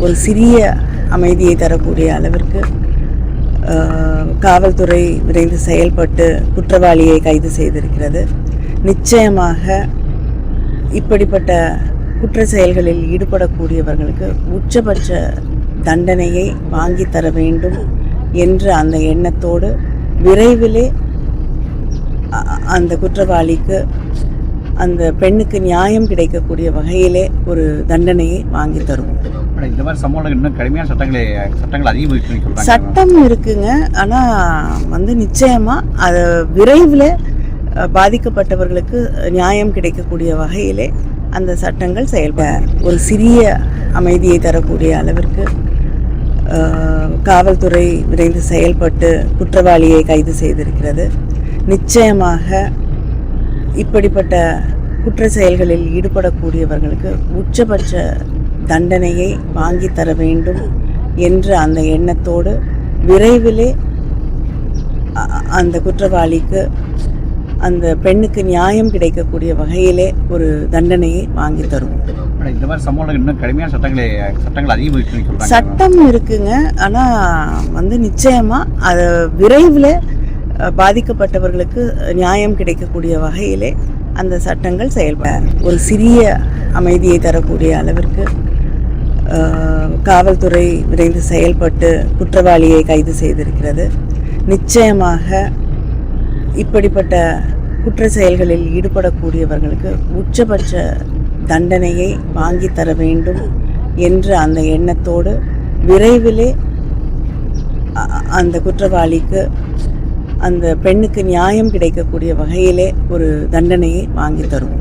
ஒரு சிறிய அமைதியை தரக்கூடிய அளவிற்கு காவல்துறை விரைந்து செயல்பட்டு குற்றவாளியை கைது செய்திருக்கிறது. நிச்சயமாக இப்படிப்பட்ட குற்ற செயல்களில் ஈடுபடக்கூடியவர்களுக்கு உச்சபட்ச தண்டனையை வாங்கி தர வேண்டும் என்ற அந்த எண்ணத்தோடு விரைவிலே அந்த குற்றவாளிக்கு அந்த பெண்ணுக்கு நியாயம் கிடைக்கக்கூடிய வகையிலே ஒரு தண்டனையை வாங்கி தரும். இந்த மாதிரி சம்பவங்கள் இன்னும் கடுமையான சட்டங்கள் அதிகமாக சட்டம் இருக்குங்க. ஆனால் நிச்சயமாக அதை விரைவில் பாதிக்கப்பட்டவர்களுக்கு நியாயம் கிடைக்கக்கூடிய வகையிலே அந்த சட்டங்கள் செயல்பட ஒரு சிறிய அமைதியை தரக்கூடிய அளவிற்கு காவல்துறை விரைந்து செயல்பட்டு குற்றவாளியை கைது செய்திருக்கிறது. நிச்சயமாக இப்படிப்பட்ட குற்ற செயல்களில் ஈடுபடக்கூடியவர்களுக்கு உச்சபட்ச தண்டனையை வாங்கி தர வேண்டும் என்ற அந்த எண்ணத்தோடு விரைவிலே அந்த குற்றவாளிக்கு அந்த பெண்ணுக்கு நியாயம் கிடைக்கக்கூடிய வகையிலே ஒரு தண்டனையை வாங்கி தரும். இந்த மாதிரி சம்பவங்கள் இன்னும் கடுமையான சட்டங்கள் அதிகமாக சட்டம் இருக்குங்க. ஆனால் நிச்சயமாக அதை விரைவில் பாதிக்கப்பட்டவர்களுக்கு நியாயம் கிடைக்கக்கூடிய வகையிலே அந்த சட்டங்கள் செயல்பட ஒரு சிறிய அமைதியை தரக்கூடிய அளவிற்கு காவல்துறை விரைந்து செயல்பட்டு குற்றவாளியை கைது செய்திருக்கிறது. நிச்சயமாக இப்படிப்பட்ட குற்ற செயல்களில் ஈடுபடக்கூடியவர்களுக்கு உச்சபட்ச தண்டனையை வாங்கி தர வேண்டும் என்ற அந்த எண்ணத்தோடு விரைவிலே அந்த குற்றவாளிக்கு அந்த பெண்ணுக்கு நியாயம் கிடைக்கக்கூடிய வகையிலே ஒரு தண்டனையை வாங்கி தரும்.